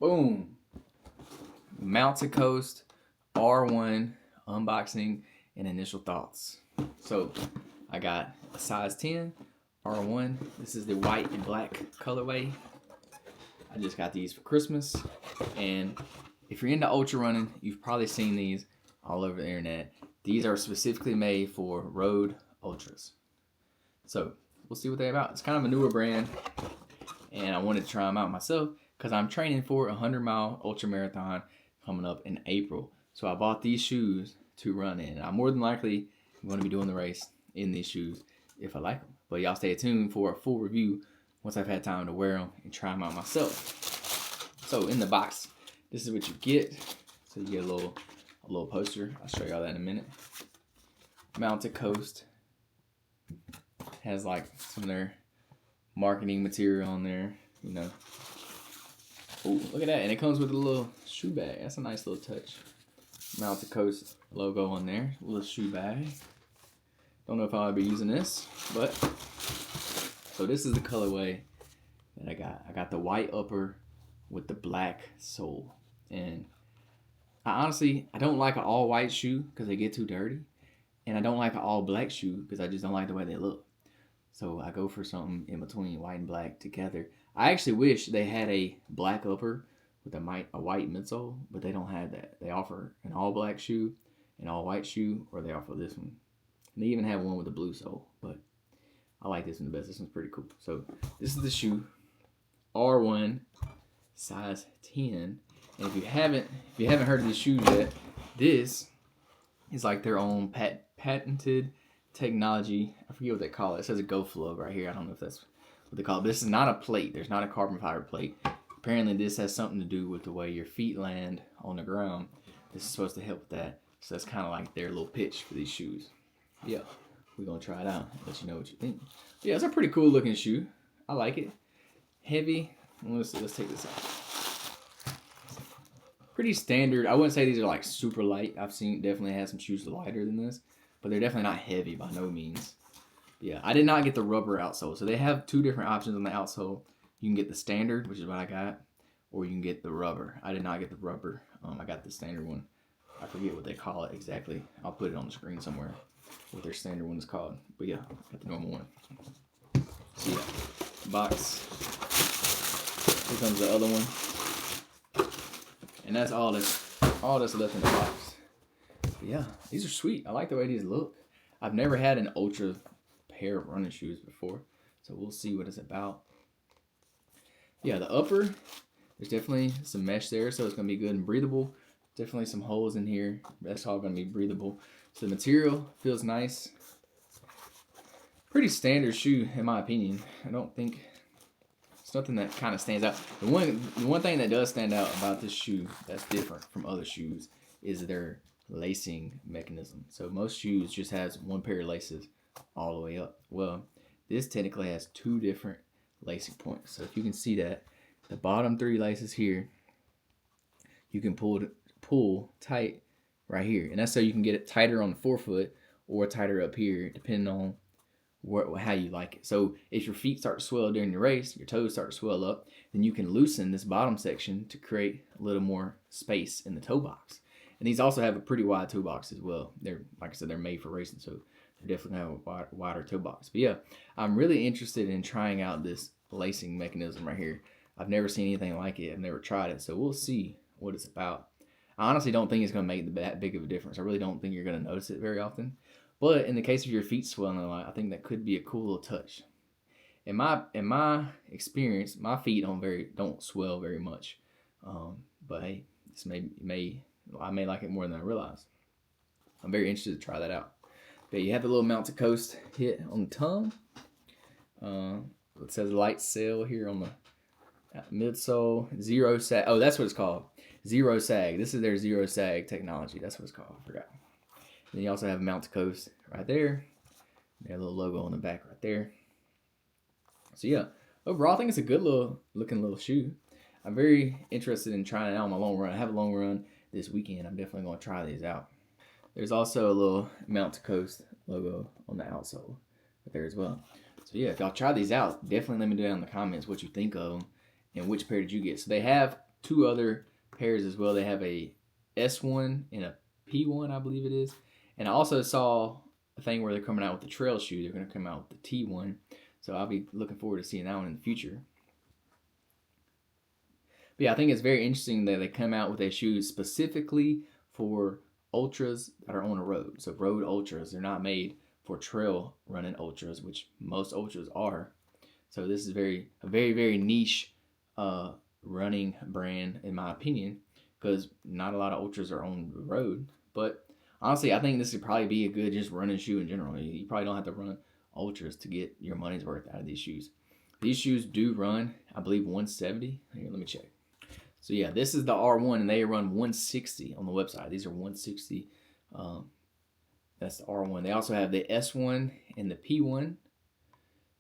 Boom. Mountain Coast R1 unboxing and initial thoughts. So I got a size 10 R1. This is the white and black colorway. I just got these for Christmas. And if you're into ultra running, you've probably seen these all over the internet. These are specifically made for road ultras. So we'll see what they're about. It's kind of a newer brand, and I wanted to try them out myself because I'm training for a 100-mile ultra marathon coming up in April. So I bought these shoes to run in. I'm more than likely going to be doing the race in these shoes if I like them. But y'all stay tuned for a full review once I've had time to wear them and try them out myself. So in the box, this is what you get. So you get a little poster. I'll show y'all that in a minute. Mountain Coast has like some of their marketing material on there, you know. Oh, look at that. And it comes with a little shoe bag. That's a nice little touch. Mountain Coast logo on there. A little shoe bag. Don't know if I'll be using this, but so this is the colorway that I got. I got the white upper with the black sole. And I don't like an all white shoe because they get too dirty. And I don't like an all black shoe because I just don't like the way they look. So I go for something in between white and black together. I actually wish they had a black upper with a white midsole, but they don't have that. They offer an all black shoe, an all white shoe, or they offer this one. And they even have one with a blue sole, but I like this one the best. This one's pretty cool. So this is the shoe, R1, size 10. And if you haven't heard of these shoes yet, this is like their own patented technology. I forget what they call it. It says a GoFlow right here. I don't know if that's what they call it. But this is not a plate. There's not a carbon fiber plate. Apparently this has something to do with the way your feet land on the ground. This is supposed to help with that. So that's kind of like their little pitch for these shoes. Yeah, we're going to try it out and let you know what you think. Yeah, it's a pretty cool looking shoe. I like it. Heavy. Let's take this out. Pretty standard. I wouldn't say these are like super light. I've definitely had some shoes lighter than this, but they're definitely not heavy by no means. Yeah, I did not get the rubber outsole. So they have two different options on the outsole. You can get the standard, which is what I got, or you can get the rubber. I did not get the rubber. I got the standard one. I forget what they call it exactly. I'll put it on the screen somewhere what their standard one is called. But yeah, I got the normal one. So yeah, box. Here comes the other one. And that's all that's left in the box. But yeah, these are sweet. I like the way these look. I've never had an ultra pair of running shoes before, so we'll see what it's about. Yeah, the upper, there's definitely some mesh there, so it's gonna be good and breathable. Definitely some holes in here. That's all gonna be breathable. So the material feels nice. Pretty standard shoe in my opinion. I don't think it's nothing that kind of stands out. The one thing that does stand out about this shoe that's different from other shoes is their lacing mechanism. So most shoes just has one pair of laces all the way up. Well, this technically has two different lacing points. So if you can see that, the bottom three laces here, you can pull tight right here. And that's so you can get it tighter on the forefoot or tighter up here, depending on how you like it. So if your feet start to swell during your race, your toes start to swell up, then you can loosen this bottom section to create a little more space in the toe box. And these also have a pretty wide toe box as well. They're, like I said, they're made for racing, so they're definitely have a wider toe box. But yeah, I'm really interested in trying out this lacing mechanism right here. I've never seen anything like it. I've never tried it, so we'll see what it's about. I honestly don't think it's going to make that big of a difference. I really don't think you're going to notice it very often. But in the case of your feet swelling a lot, I think that could be a cool little touch. In my experience, my feet don't swell very much. But hey, this I may like it more than I realize. I'm very interested to try that out. But you have the little Mountain Coast hit on the tongue. It says light sail here on the midsole. Zero sag. Oh, that's what it's called. Zero sag. This is their zero sag technology. That's what it's called. I forgot. Then you also have Mountain Coast right there. Their little logo on the back right there. So yeah, overall I think it's a good looking little shoe. I'm very interested in trying it out on my long run. I have a long run this weekend. I'm definitely going to try these out. There's also a little Mountain Coast logo on the outsole right there as well. So yeah, if y'all try these out, definitely let me know down in the comments what you think of them and which pair did you get. So they have two other pairs as well. They have a S1 and a P1, I believe it is. And I also saw a thing where they're coming out with the trail shoe. They're going to come out with the T1. So I'll be looking forward to seeing that one in the future. But yeah, I think it's very interesting that they come out with a shoe specifically for ultras that are on a road. So road ultras, they're not made for trail running ultras, which most ultras are. So this is a very niche running brand in my opinion, because not a lot of ultras are on the road. But honestly, I think this would probably be a good just running shoe in general. You probably don't have to run ultras to get your money's worth out of these shoes. These shoes do run, I believe, 170. Here, let me check. So yeah, this is the R1, and they run 160 on the website. These are 160. That's the R1. They also have the S1 and the P1.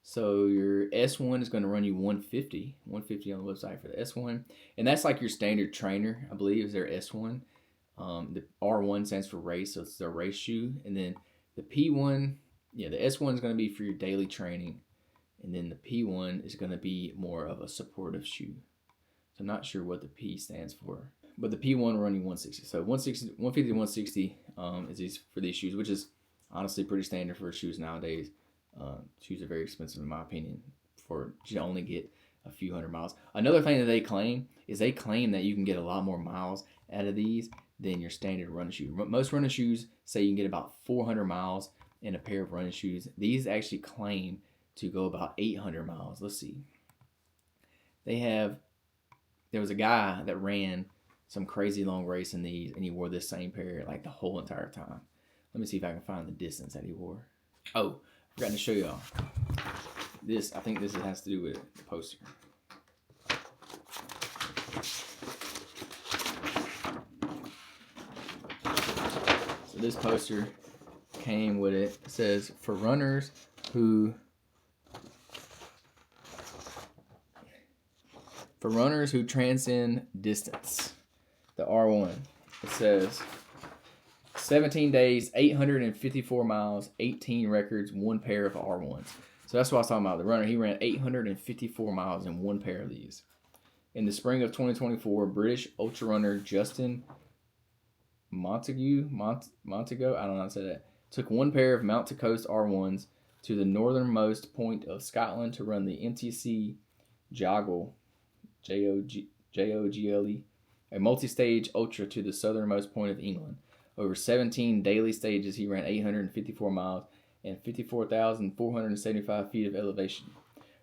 So your S1 is going to run you 150 on the website for the S1. And that's like your standard trainer, I believe, is their S1. The R1 stands for race, so it's their race shoe. And then the P1, yeah, the S1 is going to be for your daily training. And then the P1 is going to be more of a supportive shoe. So I'm not sure what the P stands for. But the P1 will run you 160. So 150 to 160 is for these shoes, which is honestly pretty standard for shoes nowadays. Shoes are very expensive in my opinion for you to only get a few hundred miles. Another thing that they claim is they claim that you can get a lot more miles out of these than your standard running shoe. Most running shoes say you can get about 400 miles in a pair of running shoes. These actually claim to go about 800 miles. Let's see. There was a guy that ran some crazy long race in these, and he wore this same pair like the whole entire time. Let me see if I can find the distance that he wore. Oh, I forgot to show y'all. This, I think this has to do with the poster. So this poster came with it. It says, for runners who transcend distance. The R1. It says 17 days, 854 miles, 18 records, one pair of R1s. So that's what I was talking about. The runner, he ran 854 miles in one pair of these. In the spring of 2024, British ultra runner Justin Montague, I don't know how to say that, took one pair of Mount to Coast R1s to the northernmost point of Scotland to run the MTC Jogle, Jogle, a multi-stage ultra to the southernmost point of England. Over 17 daily stages, he ran 854 miles and 54,475 feet of elevation.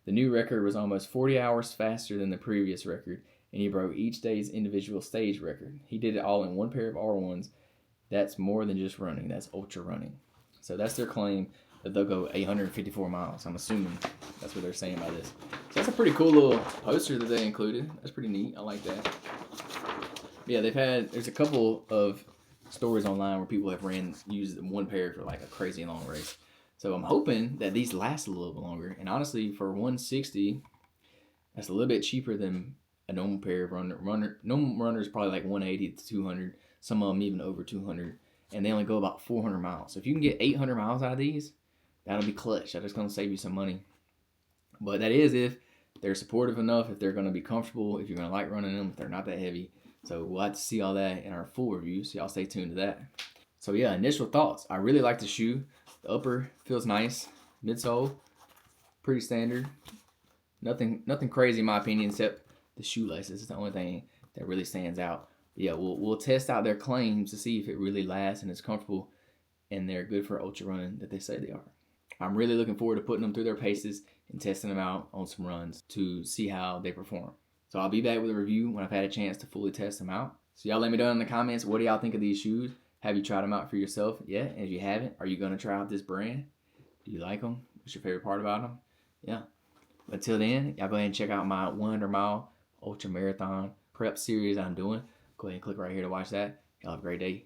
The new record was almost 40 hours faster than the previous record, and he broke each day's individual stage record. He did it all in one pair of R1s. That's more than just running. That's ultra running. So that's their claim, that they'll go 854 miles. I'm assuming that's what they're saying by this. So that's a pretty cool little poster that they included. That's pretty neat. I like that. Yeah, there's a couple of stories online where people have used one pair for like a crazy long race. So I'm hoping that these last a little bit longer. And honestly, for 160, that's a little bit cheaper than a normal pair of normal runner is probably like 180 to 200. Some of them even over 200. And they only go about 400 miles. So if you can get 800 miles out of these, that'll be clutch. That's going to save you some money. But that is if they're supportive enough, if they're going to be comfortable, if you're going to like running them, if they're not that heavy. So we'll have to see all that in our full review. So y'all stay tuned to that. So yeah, initial thoughts. I really like the shoe. The upper feels nice. Midsole, pretty standard. Nothing crazy in my opinion, except the shoelaces. It's the only thing that really stands out. But yeah, we'll test out their claims to see if it really lasts and is comfortable and they're good for ultra running that they say they are. I'm really looking forward to putting them through their paces and testing them out on some runs to see how they perform. So I'll be back with a review when I've had a chance to fully test them out. So y'all let me know in the comments, what do y'all think of these shoes? Have you tried them out for yourself yet? And if you haven't, are you going to try out this brand? Do you like them? What's your favorite part about them? Yeah. But until then, y'all go ahead and check out my 100-mile ultra marathon prep series I'm doing. Go ahead and click right here to watch that. Y'all have a great day.